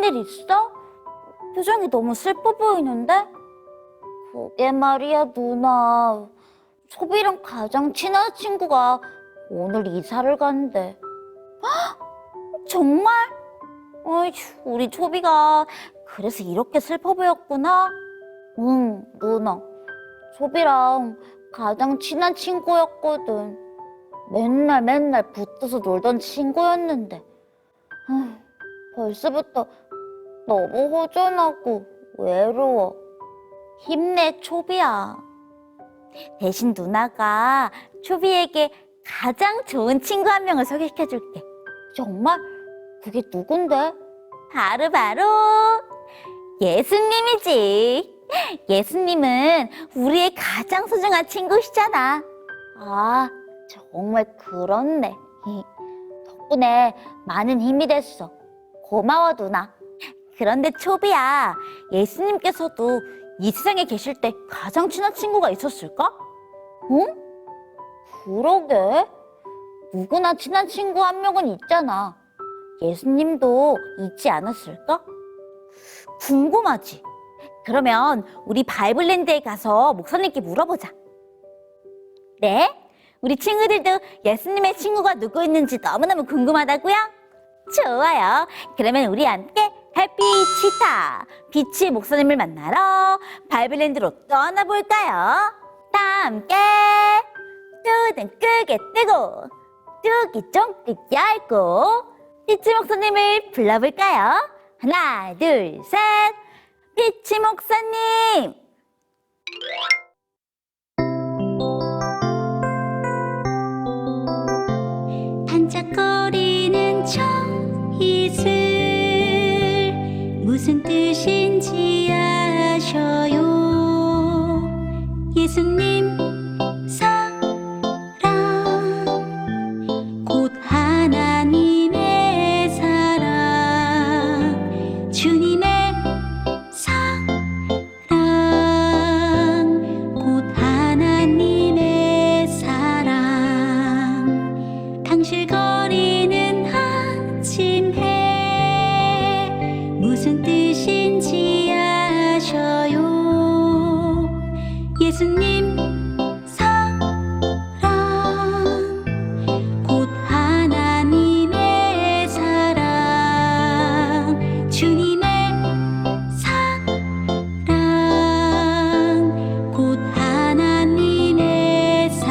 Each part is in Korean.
무슨 일 있어? 표정이 너무 슬퍼 보이는데? 그게 말이야, 누나. 소비랑 가장 친한 친구가 오늘 이사를 간대. 정말? 어이, 우리 초비가 그래서 이렇게 슬퍼 보였구나? 응, 누나. 초비랑 가장 친한 친구였거든. 맨날 붙어서 놀던 친구였는데. 벌써부터 너무 허전하고 외로워. 힘내, 초비야. 대신 누나가 초비에게 가장 좋은 친구 한 명을 소개시켜줄게. 정말? 그게 누군데? 바로 예수님이지. 예수님은 우리의 가장 소중한 친구시잖아. 아, 정말 그렇네. 덕분에 많은 힘이 됐어. 고마워, 누나. 그런데 초비야, 예수님께서도 이 세상에 계실 때 가장 친한 친구가 있었을까? 응? 그러게. 누구나 친한 친구 한 명은 있잖아. 예수님도 있지 않았을까? 궁금하지? 그러면 우리 바이블랜드에 가서 목사님께 물어보자. 네? 우리 친구들도 예수님의 친구가 누구 있는지 너무너무 궁금하다고요? 좋아요. 그러면 우리 함께 햇빛이다 빛의 목사님을 만나러 바이블랜드로 떠나볼까요? 다 함께 눈은 크게 뜨고 뚜기 쫑긋 얇고 빛의 목사님을 불러볼까요? 하나, 둘, 셋. 빛의 목사님. 반짝거리는 저 이슬 무슨 뜻인지 아셔요? 예수님 사랑 곧 하나님의 사랑 주님의 사랑 곧 하나님의 사랑 당실거리는 아침 해 무슨 뜻인지 아셔요? 예수님 사랑 곧 하나님의 사랑 주님의 사랑 곧 하나님의 사랑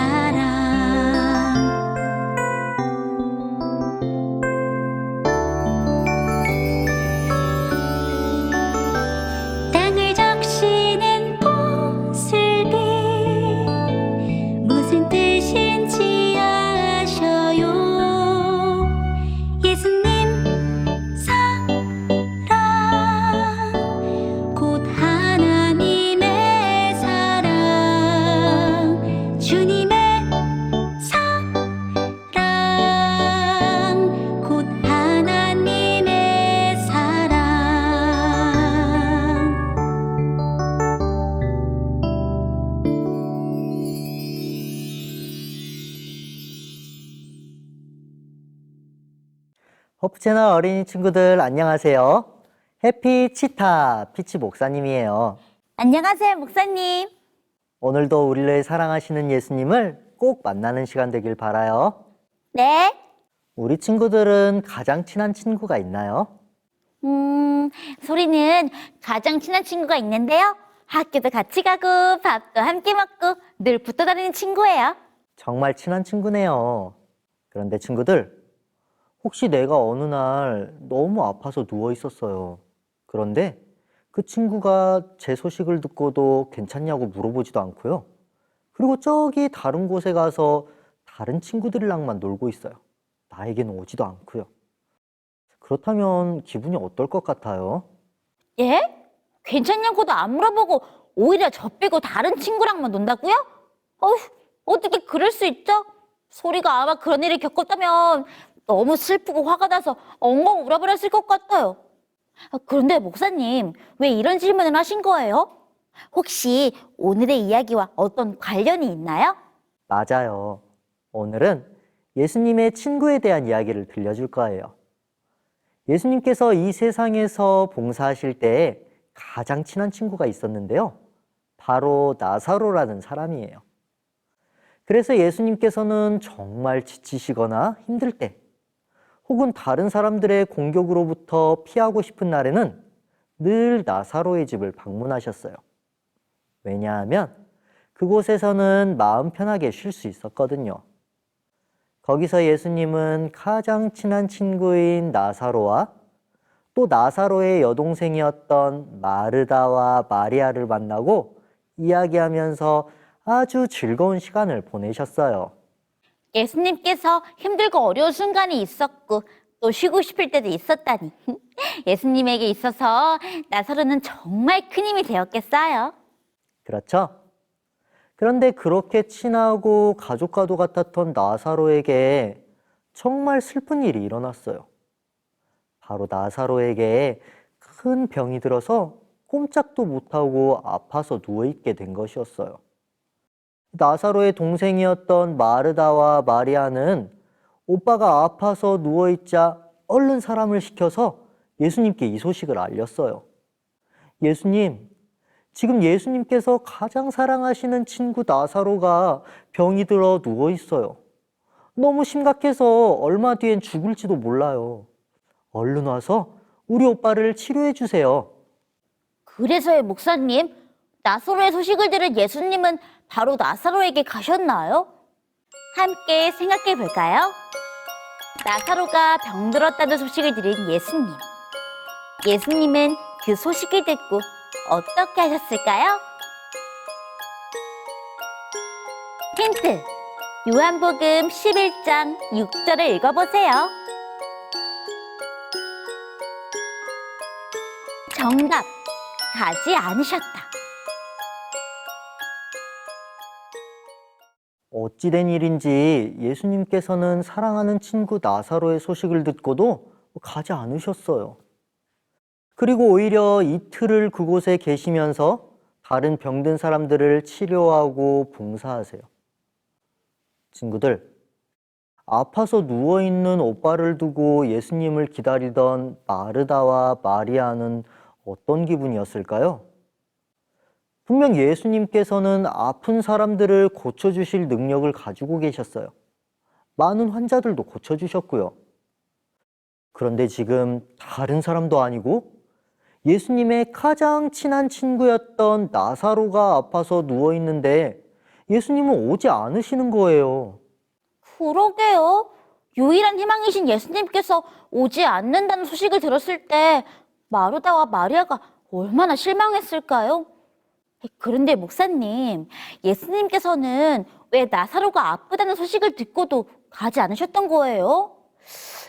땅을 적시는 꽃을빛 무슨 뜻인지 아셔요? 예수님 사랑 곧 하나님의 사랑 주님의 사랑 곧 하나님의 사랑 호프 채널 어린이 친구들 안녕하세요. 해피 치타 피치 목사님이에요. 안녕하세요, 목사님. 오늘도 우리를 사랑하시는 예수님을 꼭 만나는 시간 되길 바라요. 네. 우리 친구들은 가장 친한 친구가 있나요? 소리는 가장 친한 친구가 있는데요. 학교도 같이 가고 밥도 함께 먹고 늘 붙어 다니는 친구예요. 정말 친한 친구네요. 그런데 친구들, 혹시 내가 어느 날 너무 아파서 누워 있었어요. 그런데 그 친구가 제 소식을 듣고도 괜찮냐고 물어보지도 않고요. 그리고 저기 다른 곳에 가서 다른 친구들이랑만 놀고 있어요. 나에게는 오지도 않고요. 그렇다면 기분이 어떨 것 같아요? 예? 괜찮냐고도 안 물어보고 오히려 저 빼고 다른 친구랑만 논다고요? 어휴, 어떻게 그럴 수 있죠? 소리가 아마 그런 일을 겪었다면 너무 슬프고 화가 나서 엉엉 울어버렸을 것 같아요. 그런데 목사님, 왜 이런 질문을 하신 거예요? 혹시 오늘의 이야기와 어떤 관련이 있나요? 맞아요. 오늘은 예수님의 친구에 대한 이야기를 들려줄 거예요. 예수님께서 이 세상에서 봉사하실 때 가장 친한 친구가 있었는데요. 바로 나사로라는 사람이에요. 그래서 예수님께서는 정말 지치시거나 힘들 때, 혹은 다른 사람들의 공격으로부터 피하고 싶은 날에는 늘 나사로의 집을 방문하셨어요. 왜냐하면 그곳에서는 마음 편하게 쉴 수 있었거든요. 거기서 예수님은 가장 친한 친구인 나사로와 또 나사로의 여동생이었던 마르다와 마리아를 만나고 이야기하면서 아주 즐거운 시간을 보내셨어요. 예수님께서 힘들고 어려운 순간이 있었고 또 쉬고 싶을 때도 있었다니. 예수님에게 있어서 나사로는 정말 큰 힘이 되었겠어요. 그렇죠? 그런데 그렇게 친하고 가족과도 같았던 나사로에게 정말 슬픈 일이 일어났어요. 바로 나사로에게 큰 병이 들어서 꼼짝도 못하고 아파서 누워있게 된 것이었어요. 나사로의 동생이었던 마르다와 마리아는 오빠가 아파서 누워있자 얼른 사람을 시켜서 예수님께 이 소식을 알렸어요. 예수님, 지금 예수님께서 가장 사랑하시는 친구 나사로가 병이 들어 누워있어요. 너무 심각해서 얼마 뒤엔 죽을지도 몰라요. 얼른 와서 우리 오빠를 치료해 주세요. 그래서요, 목사님, 나사로의 소식을 들은 예수님은 바로 나사로에게 가셨나요? 함께 생각해 볼까요? 나사로가 병들었다는 소식을 들은 예수님. 예수님은 그 소식을 듣고 어떻게 하셨을까요? 힌트! 요한복음 11장 6절을 읽어보세요. 정답! 가지 않으셨다. 어찌된 일인지 예수님께서는 사랑하는 친구 나사로의 소식을 듣고도 가지 않으셨어요. 그리고 오히려 이틀을 그곳에 계시면서 다른 병든 사람들을 치료하고 봉사하세요. 친구들, 아파서 누워있는 오빠를 두고 예수님을 기다리던 마르다와 마리아는 어떤 기분이었을까요? 분명 예수님께서는 아픈 사람들을 고쳐주실 능력을 가지고 계셨어요. 많은 환자들도 고쳐주셨고요. 그런데 지금 다른 사람도 아니고 예수님의 가장 친한 친구였던 나사로가 아파서 누워있는데 예수님은 오지 않으시는 거예요. 그러게요. 유일한 희망이신 예수님께서 오지 않는다는 소식을 들었을 때 마르다와 마리아가 얼마나 실망했을까요? 그런데 목사님, 예수님께서는 왜 나사로가 아프다는 소식을 듣고도 가지 않으셨던 거예요?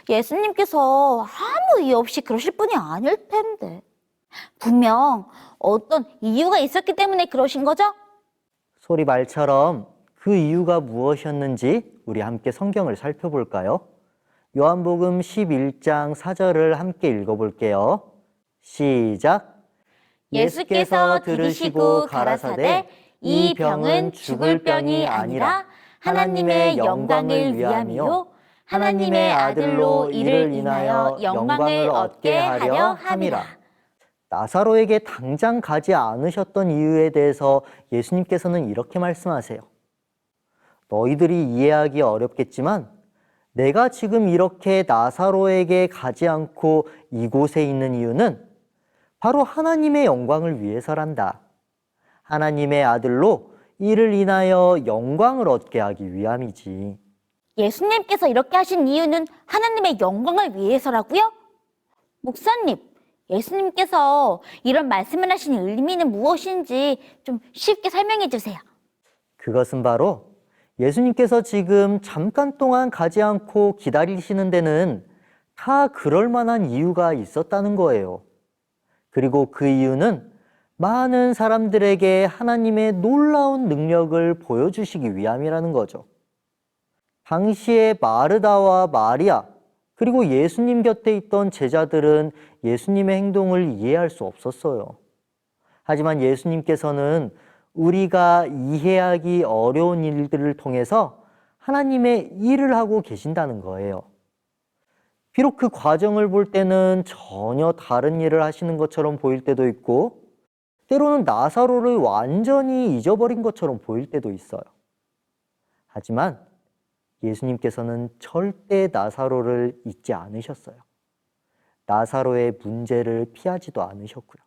예수님께서 아무 이유 없이 그러실 분이 아닐 텐데. 분명 어떤 이유가 있었기 때문에 그러신 거죠? 소리 말처럼 그 이유가 무엇이었는지 우리 함께 성경을 살펴볼까요? 요한복음 11장 4절을 함께 읽어볼게요. 시작! 예수께서 들으시고 가라사대 이 병은 죽을 병이 아니라 하나님의 영광을 위함이요 하나님의 아들로 이를 인하여 영광을 얻게 하려 함이라. 나사로에게 당장 가지 않으셨던 이유에 대해서 예수님께서는 이렇게 말씀하세요. 너희들이 이해하기 어렵겠지만 내가 지금 이렇게 나사로에게 가지 않고 이곳에 있는 이유는 바로 하나님의 영광을 위해서란다. 하나님의 아들로 이를 인하여 영광을 얻게 하기 위함이지. 예수님께서 이렇게 하신 이유는 하나님의 영광을 위해서라고요? 목사님, 예수님께서 이런 말씀을 하신 의미는 무엇인지 좀 쉽게 설명해 주세요. 그것은 바로 예수님께서 지금 잠깐 동안 가지 않고 기다리시는 데는 다 그럴 만한 이유가 있었다는 거예요. 그리고 그 이유는 많은 사람들에게 하나님의 놀라운 능력을 보여주시기 위함이라는 거죠. 당시에 마르다와 마리아, 그리고 예수님 곁에 있던 제자들은 예수님의 행동을 이해할 수 없었어요. 하지만 예수님께서는 우리가 이해하기 어려운 일들을 통해서 하나님의 일을 하고 계신다는 거예요. 비록 그 과정을 볼 때는 전혀 다른 일을 하시는 것처럼 보일 때도 있고, 때로는 나사로를 완전히 잊어버린 것처럼 보일 때도 있어요. 하지만 예수님께서는 절대 나사로를 잊지 않으셨어요. 나사로의 문제를 피하지도 않으셨고요.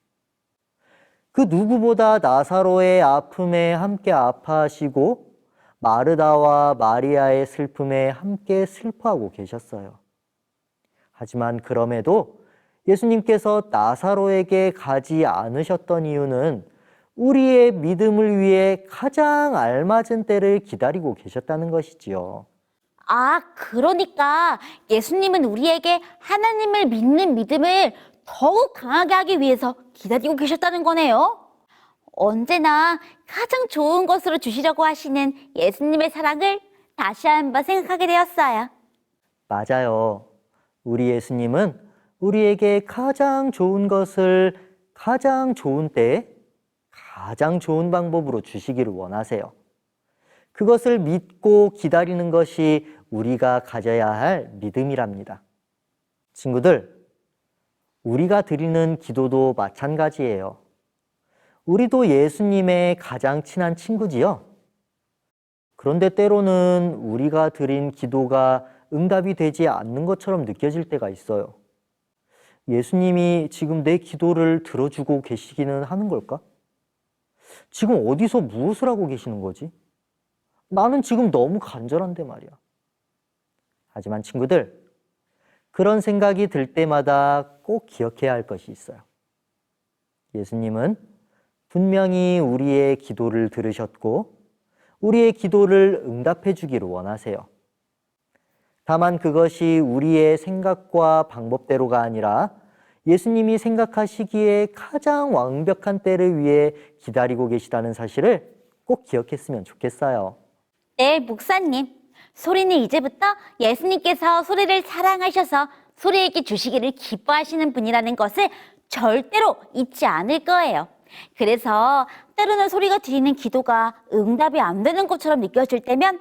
그 누구보다 나사로의 아픔에 함께 아파하시고 마르다와 마리아의 슬픔에 함께 슬퍼하고 계셨어요. 하지만 그럼에도 예수님께서 나사로에게 가지 않으셨던 이유는 우리의 믿음을 위해 가장 알맞은 때를 기다리고 계셨다는 것이지요. 아, 그러니까 예수님은 우리에게 하나님을 믿는 믿음을 더욱 강하게 하기 위해서 기다리고 계셨다는 거네요. 언제나 가장 좋은 것으로 주시려고 하시는 예수님의 사랑을 다시 한번 생각하게 되었어요. 맞아요. 우리 예수님은 우리에게 가장 좋은 것을 가장 좋은 때에 가장 좋은 방법으로 주시기를 원하세요. 그것을 믿고 기다리는 것이 우리가 가져야 할 믿음이랍니다. 친구들, 우리가 드리는 기도도 마찬가지예요. 우리도 예수님의 가장 친한 친구지요. 그런데 때로는 우리가 드린 기도가 응답이 되지 않는 것처럼 느껴질 때가 있어요. 예수님이 지금 내 기도를 들어주고 계시기는 하는 걸까? 지금 어디서 무엇을 하고 계시는 거지? 나는 지금 너무 간절한데 말이야. 하지만 친구들, 그런 생각이 들 때마다 꼭 기억해야 할 것이 있어요. 예수님은 분명히 우리의 기도를 들으셨고 우리의 기도를 응답해 주기를 원하세요. 다만 그것이 우리의 생각과 방법대로가 아니라 예수님이 생각하시기에 가장 완벽한 때를 위해 기다리고 계시다는 사실을 꼭 기억했으면 좋겠어요. 네, 목사님. 소리는 이제부터 예수님께서 소리를 사랑하셔서 소리에게 주시기를 기뻐하시는 분이라는 것을 절대로 잊지 않을 거예요. 그래서 때로는 소리가 드리는 기도가 응답이 안 되는 것처럼 느껴질 때면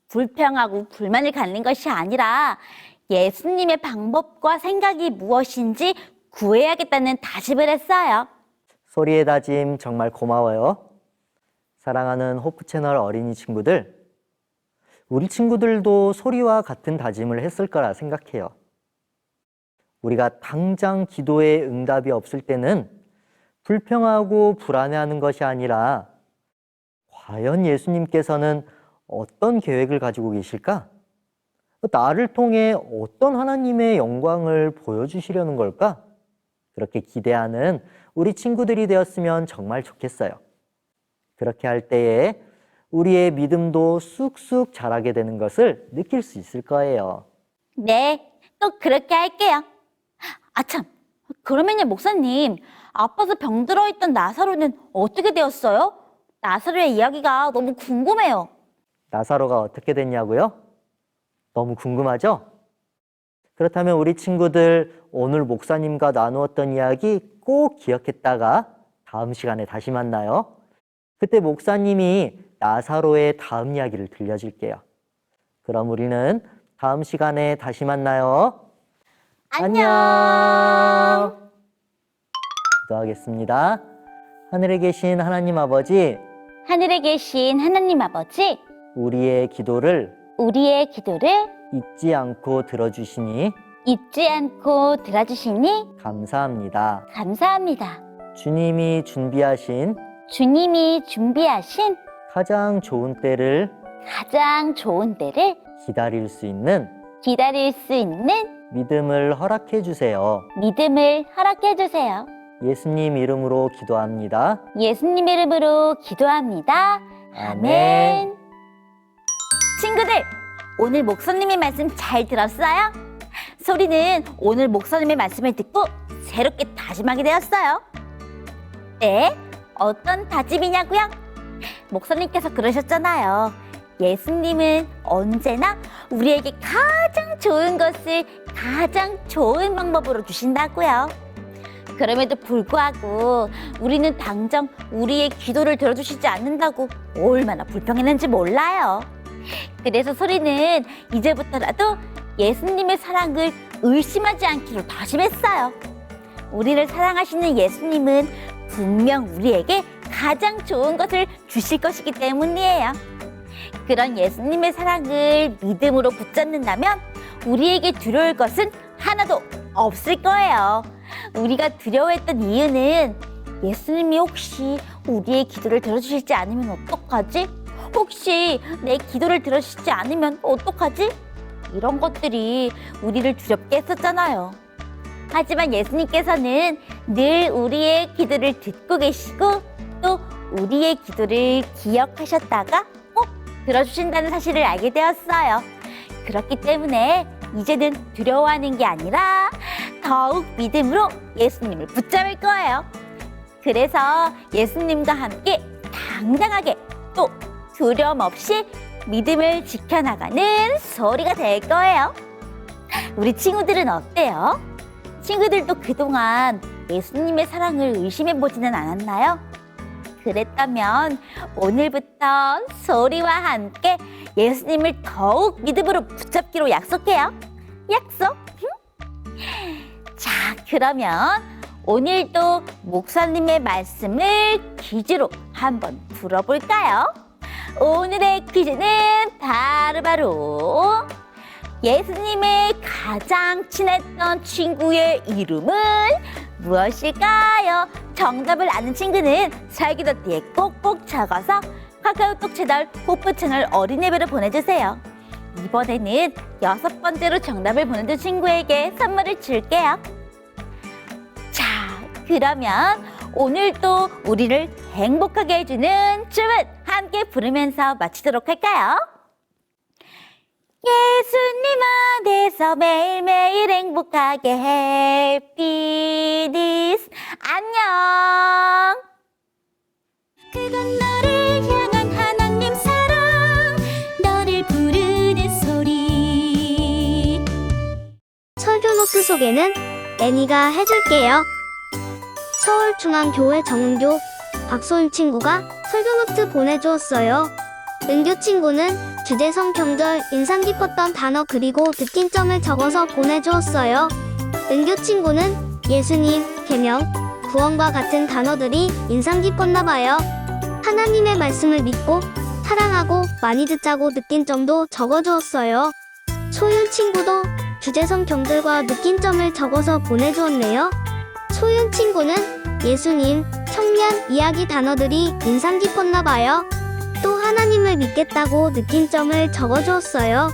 불평하고 불만을 갖는 것이 아니라 예수님의 방법과 생각이 무엇인지 구해야겠다는 다짐을 했어요. 소리의 다짐 정말 고마워요. 사랑하는 호프 채널 어린이 친구들, 우리 친구들도 소리와 같은 다짐을 했을 거라 생각해요. 우리가 당장 기도에 응답이 없을 때는 불평하고 불안해하는 것이 아니라 과연 예수님께서는 어떤 계획을 가지고 계실까? 나를 통해 어떤 하나님의 영광을 보여주시려는 걸까? 그렇게 기대하는 우리 친구들이 되었으면 정말 좋겠어요. 그렇게 할 때에 우리의 믿음도 쑥쑥 자라게 되는 것을 느낄 수 있을 거예요. 네, 꼭 그렇게 할게요. 아참, 그러면요, 목사님, 아파서 병들어 있던 나사로는 어떻게 되었어요? 나사로의 이야기가 너무 궁금해요. 나사로가 어떻게 됐냐고요? 너무 궁금하죠? 그렇다면 우리 친구들 오늘 목사님과 나누었던 이야기 꼭 기억했다가 다음 시간에 다시 만나요. 그때 목사님이 나사로의 다음 이야기를 들려줄게요. 그럼 우리는 다음 시간에 다시 만나요. 안녕. 기도하겠습니다. 하늘에 계신 하나님 아버지, 하늘에 계신 하나님 아버지, 우리의 기도를 잊지 않고 들어주시니 잊지 않고 들어주시니 감사합니다. 감사합니다. 주님이 준비하신 가장 좋은 때를 기다릴 수 있는 믿음을 허락해 주세요. 예수님 이름으로 기도합니다. 예수님 이름으로 기도합니다. 아멘. 친구들, 오늘 목사님의 말씀 잘 들었어요? 소리는 오늘 목사님의 말씀을 듣고 새롭게 다짐하게 되었어요. 네, 어떤 다짐이냐고요? 목사님께서 그러셨잖아요. 예수님은 언제나 우리에게 가장 좋은 것을 가장 좋은 방법으로 주신다고요. 그럼에도 불구하고 우리는 당장 우리의 기도를 들어주시지 않는다고 얼마나 불평했는지 몰라요. 그래서 소리는 이제부터라도 예수님의 사랑을 의심하지 않기로 다짐했어요. 우리를 사랑하시는 예수님은 분명 우리에게 가장 좋은 것을 주실 것이기 때문이에요. 그런 예수님의 사랑을 믿음으로 붙잡는다면 우리에게 두려울 것은 하나도 없을 거예요. 우리가 두려워했던 이유는 예수님이 혹시 우리의 기도를 들어주실지 않으면 어떡하지? 혹시 내 기도를 들어주시지 않으면 어떡하지? 이런 것들이 우리를 두렵게 했었잖아요. 하지만 예수님께서는 늘 우리의 기도를 듣고 계시고 또 우리의 기도를 기억하셨다가 꼭 들어주신다는 사실을 알게 되었어요. 그렇기 때문에 이제는 두려워하는 게 아니라 더욱 믿음으로 예수님을 붙잡을 거예요. 그래서 예수님과 함께 당당하게 또 두려움 없이 믿음을 지켜나가는 소리가 될 거예요. 우리 친구들은 어때요? 친구들도 그동안 예수님의 사랑을 의심해보지는 않았나요? 그랬다면 오늘부터 소리와 함께 예수님을 더욱 믿음으로 붙잡기로 약속해요. 약속! 자, 그러면 오늘도 목사님의 말씀을 퀴즈로 한번 풀어볼까요? 오늘의 퀴즈는 바로 예수님의 가장 친했던 친구의 이름은 무엇일까요? 정답을 아는 친구는 살기도띠에 꼭꼭 적어서 카카오톡 채널 호프 채널 어린이배로 보내주세요. 이번에는 6번째로 정답을 보내준 친구에게 선물을 줄게요. 자, 그러면 오늘도 우리를 행복하게 해주는 춤은 함께 부르면서 마치도록 할까요? 예수님 안에서 매일매일 행복하게 해피니스 안녕. 그건 너를 향한 하나님 사랑 너를 부르는 소리. 설교 노트 소개는 애니가 해줄게요. 서울중앙교회 정은교 박소윤 친구가 설교 노트 보내주었어요. 은교 친구는 주제성 경절 인상 깊었던 단어 그리고 느낀 점을 적어서 보내주었어요. 은교 친구는 예수님, 계명, 구원과 같은 단어들이 인상 깊었나봐요. 하나님의 말씀을 믿고 사랑하고 많이 듣자고 느낀 점도 적어주었어요. 소윤 친구도 주제성 경절과 느낀 점을 적어서 보내주었네요. 소윤 친구는 예수님, 청년, 이야기 단어들이 인상 깊었나봐요. 또 하나님을 믿겠다고 느낀 점을 적어주었어요.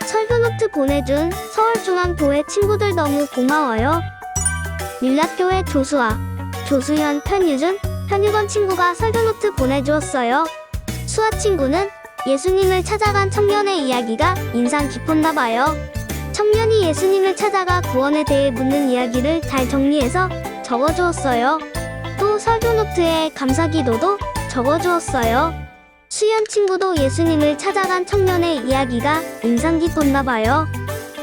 설교노트 보내준 서울중앙교회 친구들 너무 고마워요. 밀락교회 조수아, 조수현, 편유준, 편유건 친구가 설교노트 보내주었어요. 수아 친구는 예수님을 찾아간 청년의 이야기가 인상 깊었나봐요. 청년이 예수님을 찾아가 구원에 대해 묻는 이야기를 잘 정리해서 적어주었어요. 또 설교노트에 감사기도도 적어주었어요. 수연 친구도 예수님을 찾아간 청년의 이야기가 인상 깊었나봐요.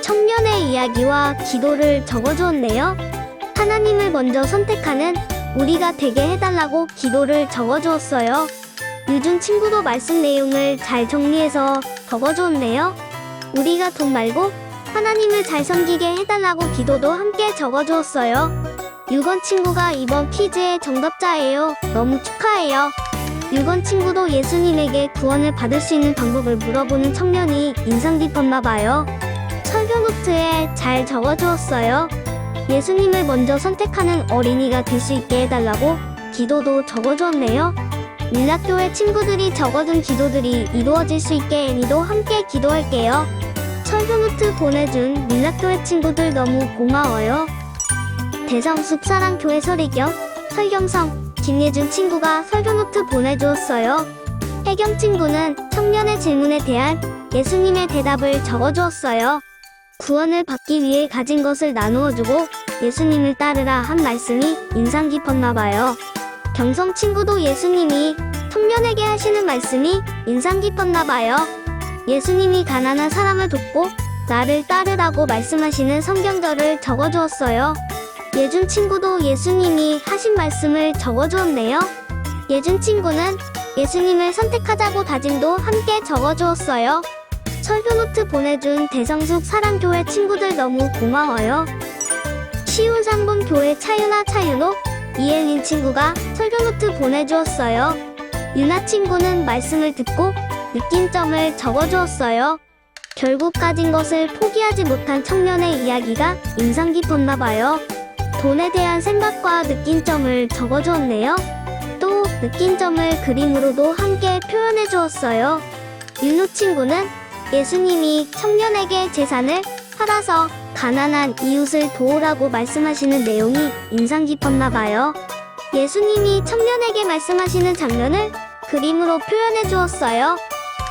청년의 이야기와 기도를 적어주었네요. 하나님을 먼저 선택하는 우리가 되게 해달라고 기도를 적어주었어요. 유준 친구도 말씀 내용을 잘 정리해서 적어주었네요. 우리가 돈 말고 하나님을 잘 섬기게 해달라고 기도도 함께 적어주었어요. 유건 친구가 이번 퀴즈의 정답자예요. 너무 축하해요. 유건 친구도 예수님에게 구원을 받을 수 있는 방법을 물어보는 청년이 인상 깊었나봐요. 설교 노트에 잘 적어주었어요. 예수님을 먼저 선택하는 어린이가 될 수 있게 해달라고 기도도 적어주었네요. 밀락교회 친구들이 적어둔 기도들이 이루어질 수 있게 애니도 함께 기도할게요. 설교 노트 보내준 밀락교회 친구들 너무 고마워요. 대성숲 사랑교회 설희경, 설경성, 김예준 친구가 설교노트 보내주었어요. 혜경 친구는 청년의 질문에 대한 예수님의 대답을 적어주었어요. 구원을 받기 위해 가진 것을 나누어주고 예수님을 따르라 한 말씀이 인상 깊었나봐요. 경성 친구도 예수님이 청년에게 하시는 말씀이 인상 깊었나봐요. 예수님이 가난한 사람을 돕고 나를 따르라고 말씀하시는 성경절을 적어주었어요. 예준 친구도 예수님이 하신 말씀을 적어주었네요. 예준 친구는 예수님을 선택하자고 다짐도 함께 적어주었어요. 설교노트 보내준 대성숙 사랑교회 친구들 너무 고마워요. 시운상봉 교회 차윤호, 이엘린 친구가 설교노트 보내주었어요. 유나 친구는 말씀을 듣고 느낀 점을 적어주었어요. 결국 가진 것을 포기하지 못한 청년의 이야기가 인상 깊었나봐요. 돈에 대한 생각과 느낀 점을 적어주었네요. 또 느낀 점을 그림으로도 함께 표현해 주었어요. 윤우 친구는 예수님이 청년에게 재산을 팔아서 가난한 이웃을 도우라고 말씀하시는 내용이 인상 깊었나봐요. 예수님이 청년에게 말씀하시는 장면을 그림으로 표현해 주었어요.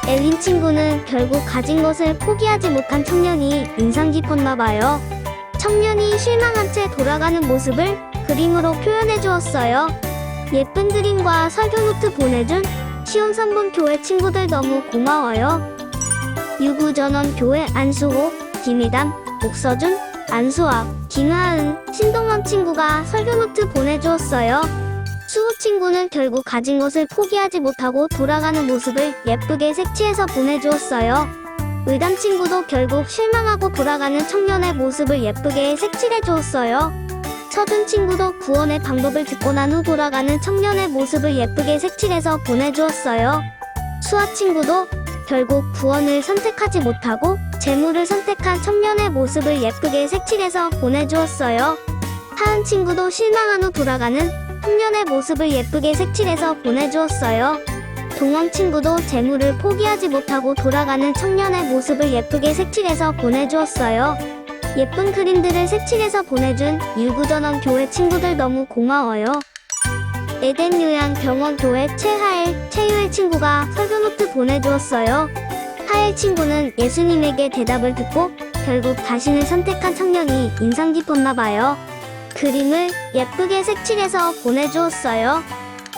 엘린 친구는 결국 가진 것을 포기하지 못한 청년이 인상 깊었나봐요. 청년이 실망한 채 돌아가는 모습을 그림으로 표현해 주었어요. 예쁜 그림과 설교노트 보내준 시온선본 교회 친구들 너무 고마워요. 유구전원 교회 안수호, 김희담, 옥서준, 안수학, 김하은, 신동원 친구가 설교노트 보내주었어요. 수호 친구는 결국 가진 것을 포기하지 못하고 돌아가는 모습을 예쁘게 색칠해서 보내주었어요. 의담 친구도 결국 실망하고 돌아가는 청년의 모습을 예쁘게 색칠해 주었어요. 서준 친구도 구원의 방법을 듣고 난 후 돌아가는 청년의 모습을 예쁘게 색칠해서 보내주었어요. 수아 친구도 결국 구원을 선택하지 못하고 재물을 선택한 청년의 모습을 예쁘게 색칠해서 보내주었어요. 하은 친구도 실망한 후 돌아가는 청년의 모습을 예쁘게 색칠해서 보내주었어요. 동원 친구도 재물을 포기하지 못하고 돌아가는 청년의 모습을 예쁘게 색칠해서 보내주었어요. 예쁜 그림들을 색칠해서 보내준 유구전원 교회 친구들 너무 고마워요. 에덴 요양 병원 교회 최하일, 최유일 친구가 설교노트 보내주었어요. 하일 친구는 예수님에게 대답을 듣고 결국 자신을 선택한 청년이 인상 깊었나봐요. 그림을 예쁘게 색칠해서 보내주었어요.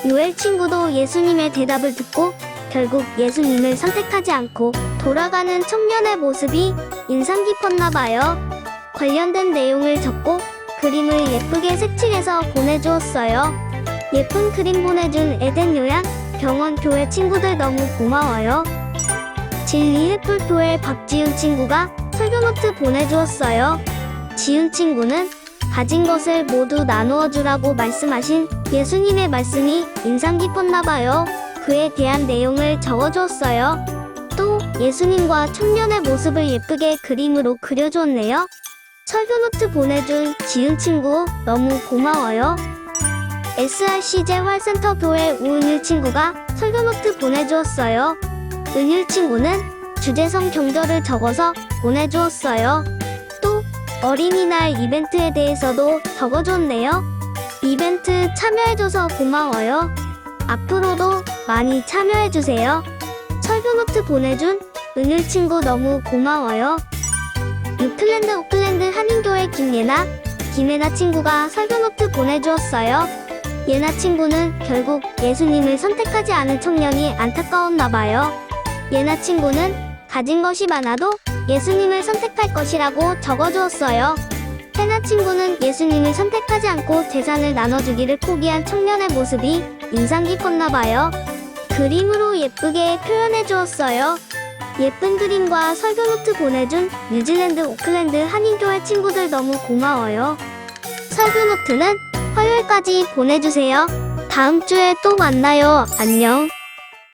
요엘 친구도 예수님의 대답을 듣고 결국 예수님을 선택하지 않고 돌아가는 청년의 모습이 인상 깊었나봐요. 관련된 내용을 적고 그림을 예쁘게 색칠해서 보내주었어요. 예쁜 그림 보내준 에덴 요양 병원 교회 친구들 너무 고마워요. 진리 햇불 교회 박지훈 친구가 설교노트 보내주었어요. 지훈 친구는 가진 것을 모두 나누어 주라고 말씀하신 예수님의 말씀이 인상 깊었나봐요. 그에 대한 내용을 적어주었어요. 또 예수님과 청년의 모습을 예쁘게 그림으로 그려주었네요. 설교노트 보내준 지은 친구 너무 고마워요. SRCJ 활센터 교회 우은율 친구가 설교노트 보내주었어요. 은율 친구는 주제성 경절을 적어서 보내주었어요. 또 어린이날 이벤트에 대해서도 적어줬네요. 이벤트 참여해줘서 고마워요. 앞으로도 많이 참여해주세요. 설교노트 보내준 은율 친구 너무 고마워요. 뉴클랜드 오클랜드 한인교회 김예나 친구가 설교노트 보내주었어요. 예나 친구는 결국 예수님을 선택하지 않은 청년이 안타까웠나봐요. 예나 친구는 가진 것이 많아도 예수님을 선택할 것이라고 적어주었어요. 해나 친구는 예수님을 선택하지 않고 재산을 나눠주기를 포기한 청년의 모습이 인상 깊었나봐요. 그림으로 예쁘게 표현해주었어요. 예쁜 그림과 설교노트 보내준 뉴질랜드 오클랜드 한인교회 친구들 너무 고마워요. 설교노트는 화요일까지 보내주세요. 다음 주에 또 만나요. 안녕.